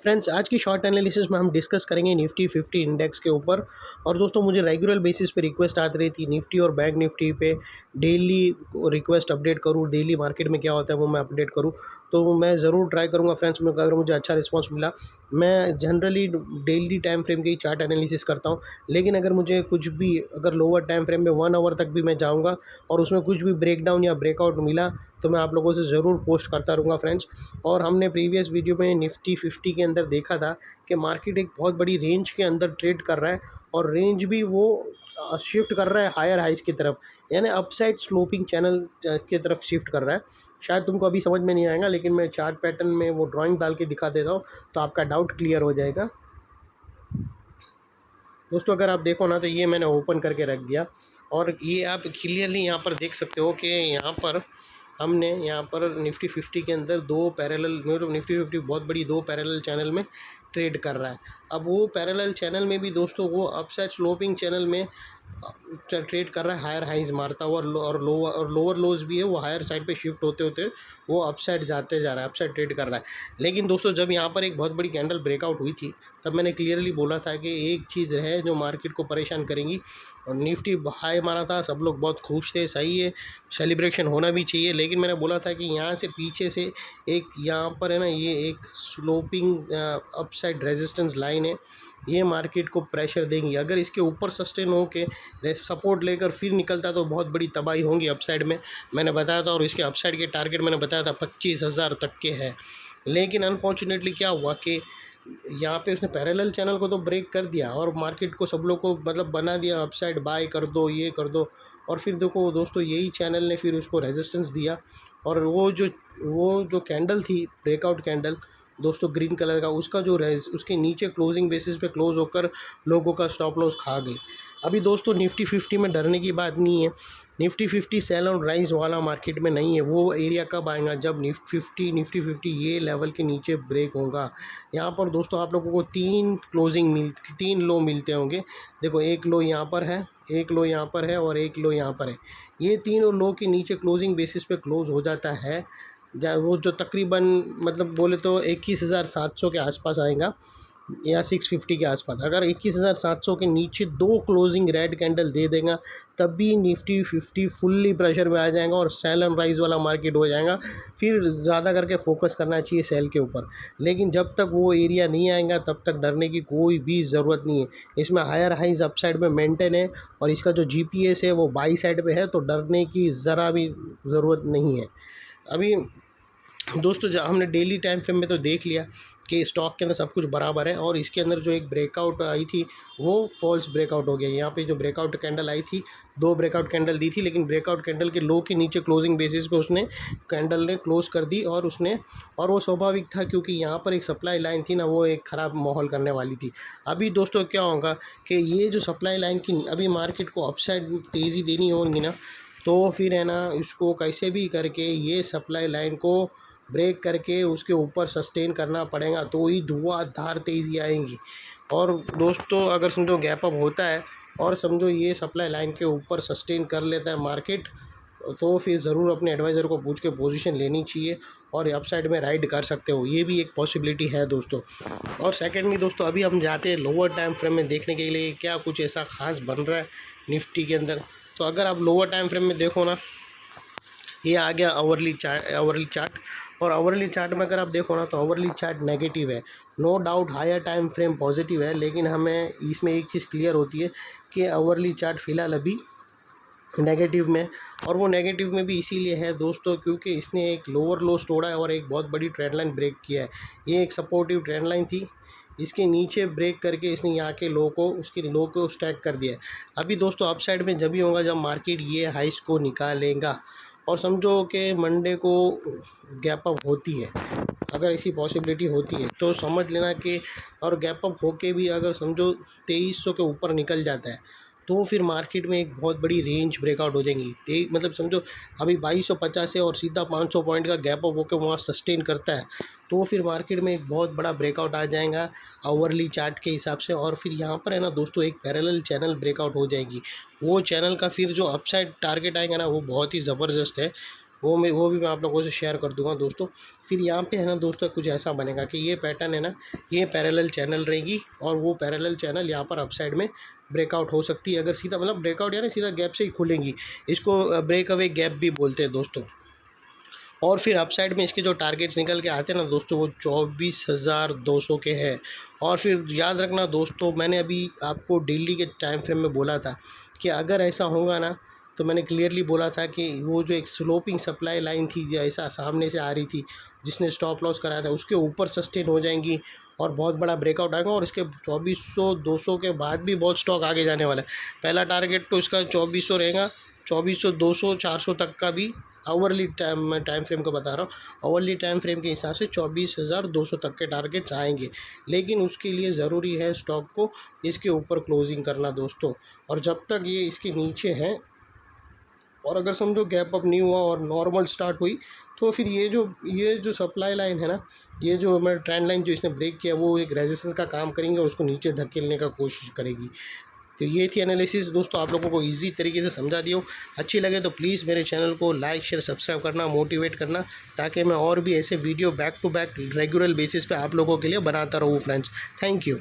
Friends, आज की short analysis में हम डिस्कस करेंगे निफ्टी 50 इंडेक्स के ऊपर। और दोस्तों, मुझे रेगुलर बेसिस पे रिक्वेस्ट आती रही थी निफ्टी और बैंक निफ्टी पे डेली रिक्वेस्ट अपडेट करूँ, डेली मार्केट में क्या होता है वो मैं अपडेट करूँ। तो मैं ज़रूर ट्राई करूँगा फ्रेंड्स, में अगर मुझे अच्छा रिस्पांस मिला। मैं जनरली डेली टाइम फ्रेम की ही चार्ट एनालिसिस करता हूँ, लेकिन अगर मुझे कुछ भी अगर लोअर टाइम फ्रेम में 1 आवर तक भी मैं जाऊँगा और उसमें कुछ भी ब्रेकडाउन या ब्रेकआउट मिला तो मैं आप लोगों से ज़रूर पोस्ट करता रहूँगा फ्रेंड्स। और हमने प्रीवियस वीडियो में निफ्टी 50 के अंदर देखा था कि मार्केट एक बहुत बड़ी रेंज के अंदर ट्रेड कर रहा है, और रेंज भी वो शिफ्ट कर रहा है हायर हाइज की तरफ, यानी अपसाइड स्लोपिंग चैनल की तरफ शिफ्ट कर रहा है। शायद तुमको अभी समझ में नहीं आएगा, लेकिन मैं चार्ट पैटर्न में वो ड्राइंग डाल के दिखा देता हूँ तो आपका डाउट क्लियर हो जाएगा। दोस्तों, अगर आप देखो ना तो ये मैंने ओपन करके रख दिया, और ये आप क्लियरली यहाँ पर देख सकते हो कि यहाँ पर हमने यहाँ पर निफ्टी 50 के अंदर दो पैरेलल, मतलब निफ्टी 50 बहुत बड़ी दो पैरेलल चैनल में ट्रेड कर रहा है। अब वो पैरेलल चैनल में भी दोस्तों वो अपसाइड स्लोपिंग चैनल में ट्रेड कर रहा है, हायर हाइज मारता हुआ, और लोअर लोज भी है वो हायर साइड पे शिफ्ट होते होते वो अपसाइड जाते जा रहा है, अपसाइड ट्रेड कर रहा है। लेकिन दोस्तों, जब यहाँ पर एक बहुत बड़ी कैंडल ब्रेकआउट हुई थी तब मैंने क्लियरली बोला था कि एक चीज़ है जो मार्केट को परेशान करेंगी। और निफ्टी हाई मारा था, सब लोग बहुत खुश थे, सही है, सेलिब्रेशन होना भी चाहिए। लेकिन मैंने बोला था कि यहाँ से पीछे से एक यहाँ पर है ना, ये एक स्लोपिंग अपसाइड रेजिस्टेंस लाइन है, ये मार्केट को प्रेशर देंगी। अगर इसके ऊपर सस्टेन हो के सपोर्ट लेकर फिर निकलता तो बहुत बड़ी तबाही होंगी अपसाइड में, मैंने बताया था। और इसके अपसाइड के टारगेट मैंने बताया था 25,000 तक के है। लेकिन अनफॉर्चुनेटली क्या हुआ कि यहाँ पे उसने पैरेलल चैनल को तो ब्रेक कर दिया और मार्केट को सब लोग को मतलब बना दिया अपसाइड, बाय कर दो, ये कर दो। और फिर देखो दोस्तों, यही चैनल ने फिर उसको रेजिस्टेंस दिया, और वो जो कैंडल थी, ब्रेकआउट कैंडल दोस्तों ग्रीन कलर का, उसका जो उसके नीचे क्लोजिंग बेसिस पे क्लोज होकर लोगों का स्टॉप लॉस खा गई। अभी दोस्तों निफ्टी 50 में डरने की बात नहीं है। निफ्टी 50 सेल ऑन राइज वाला मार्केट में नहीं है। वो एरिया कब आएगा? जब निफ्टी 50 ये लेवल के नीचे ब्रेक होगा। यहाँ पर दोस्तों आप लोगों को तीन लो मिलते होंगे। देखो, एक लो यहाँ पर है, एक लो यहाँ पर है, और एक लो यहाँ पर है। ये तीनों लो के नीचे क्लोजिंग बेसिस पे क्लोज हो जाता है, वो जो तकरीबन मतलब बोले तो 21,700 के आसपास आएगा, या 650 के आसपास। अगर 21,700 के नीचे दो क्लोजिंग रेड कैंडल दे देगा तब भी निफ्टी 50 फुल्ली प्रेशर में आ जाएगा और सेल एंड राइज वाला मार्केट हो जाएगा। फिर ज़्यादा करके फोकस करना चाहिए सेल के ऊपर। लेकिन जब तक वो एरिया नहीं आएगा तब तक डरने की कोई भी ज़रूरत नहीं है। इसमें हायर हाइज अपसाइड में मेंटेन है, और इसका जो जीपीएस है वो बाई साइड पे है, तो डरने की ज़रा भी ज़रूरत नहीं है। अभी दोस्तों, जब हमने डेली टाइम फ्रेम में तो देख लिया कि स्टॉक के अंदर सब कुछ बराबर है, और इसके अंदर जो एक ब्रेकआउट आई थी वो फॉल्स ब्रेकआउट हो गया। यहाँ पे जो ब्रेकआउट कैंडल आई थी, दो ब्रेकआउट कैंडल दी थी, लेकिन ब्रेकआउट कैंडल के लो के नीचे क्लोजिंग बेसिस पे उसने कैंडल ने क्लोज कर दी, और वो स्वाभाविक था क्योंकि यहाँ पर एक सप्लाई लाइन थी ना, वो एक ख़राब माहौल करने वाली थी। अभी दोस्तों क्या होगा कि ये जो सप्लाई लाइन की अभी मार्केट को अपसाइड तेज़ी देनी होगी ना, तो फिर है ना, इसको कैसे भी करके ये सप्लाई लाइन को ब्रेक करके उसके ऊपर सस्टेन करना पड़ेगा, तो ही धुआंधार तेज़ी आएंगी। और दोस्तों, अगर समझो गैप अप होता है और समझो ये सप्लाई लाइन के ऊपर सस्टेन कर लेता है मार्केट, तो फिर ज़रूर अपने एडवाइज़र को पूछ के पोजीशन लेनी चाहिए और अपसाइड में राइड कर सकते हो। ये भी एक पॉसिबिलिटी है दोस्तों। और सेकेंडली दोस्तों, अभी हम जाते हैं लोअर टाइम फ्रेम में देखने के लिए क्या कुछ ऐसा ख़ास बन रहा है निफ्टी के अंदर। तो अगर आप लोअर टाइम फ्रेम में देखो ना, ये आ गया आवरली चार्ट। और आवरली चार्ट में अगर आप देखो ना तो आवरली चार्ट नेगेटिव है। No doubt higher time frame positive है, लेकिन हमें इसमें एक चीज़ क्लियर होती है कि आवरली चार्ट फ़िलहाल अभी नेगेटिव में। और वो नेगेटिव में भी इसीलिए है दोस्तों क्योंकि इसने एक लोअर लो तोड़ा है और एक बहुत बड़ी ट्रेंड लाइन ब्रेक किया है। ये एक सपोर्टिव ट्रेंड लाइन थी, इसके नीचे ब्रेक करके इसने यहाँ के लो को, उसके लो को स्टैक कर दिया है। अभी दोस्तों अपसाइड में जब भी होगा जब मार्केट ये हाइस को निकालेगा, और समझो कि मंडे को गैप अप होती है, अगर ऐसी पॉसिबिलिटी होती है तो समझ लेना कि, और गैप अप होके भी अगर समझो 2300 के ऊपर निकल जाता है तो फिर मार्केट में एक बहुत बड़ी रेंज ब्रेकआउट हो जाएंगी। मतलब समझो अभी 2250 है और सीधा 500 पॉइंट का गैप अप होकर वहाँ सस्टेन करता है, तो फिर मार्केट में एक बहुत बड़ा ब्रेकआउट आ जाएगा आवरली चार्ट के हिसाब से। और फिर यहाँ पर है ना दोस्तों, एक पैरेलल चैनल ब्रेकआउट हो जाएगी। वो चैनल का फिर जो अपसाइड टारगेट आएगा ना, वो बहुत ही ज़बरदस्त है। वो भी मैं आप लोगों से शेयर कर दूंगा दोस्तों। फिर यहाँ पे है ना दोस्तों कुछ ऐसा बनेगा कि ये पैटर्न है ना, ये पैरेलल चैनल रहेगी और वो पैरेलल चैनल यहाँ पर अप साइड में ब्रेकआउट हो सकती है। अगर सीधा मतलब ब्रेकआउट यानी सीधा गैप से ही खुलेंगी, इसको ब्रेक अवे गैप भी बोलते हैं दोस्तों। और फिर अप साइड में इसके जो टारगेट्स निकल के आते हैं ना दोस्तों, वो 24,200 के हैं। और फिर याद रखना दोस्तों, मैंने अभी आपको डेली के टाइम फ्रेम में बोला था कि अगर ऐसा होगा ना, तो मैंने क्लियरली बोला था कि वो जो एक स्लोपिंग सप्लाई लाइन थी जो ऐसा सामने से आ रही थी, जिसने स्टॉप लॉस कराया था, उसके ऊपर सस्टेन हो जाएंगी और बहुत बड़ा ब्रेकआउट आएगा। और इसके 2400-200 के बाद भी बहुत स्टॉक आगे जाने वाला है। पहला टारगेट तो इसका 2400 रहेगा, 2400, 200, 400 तक का भी आवरली टाइम फ्रेम को बता रहा हूँ। आवरली टाइम फ्रेम के हिसाब से 24,200 तक के टारगेट्स आएंगे, लेकिन उसके लिए ज़रूरी है स्टॉक को इसके ऊपर क्लोजिंग करना दोस्तों। और जब तक ये इसके नीचे हैं और अगर समझो गैप अप नहीं हुआ और नॉर्मल स्टार्ट हुई, तो फिर ये जो सप्लाई लाइन है ना, ये जो हमारा ट्रेंड लाइन जो इसने ब्रेक किया, वो एक रेजिस्टेंस का काम करेंगे और उसको नीचे धकेलने का कोशिश करेगी। तो ये थी एनालिसिस दोस्तों, आप लोगों को इजी तरीके से समझा दियो। अच्छी लगे तो प्लीज़ मेरे चैनल को लाइक शेयर सब्सक्राइब करना, मोटिवेट करना, ताकि मैं और भी ऐसे video back to back regular basis पे आप लोगों के लिए बनाता रहूँ फ्रेंड्स। Thank you.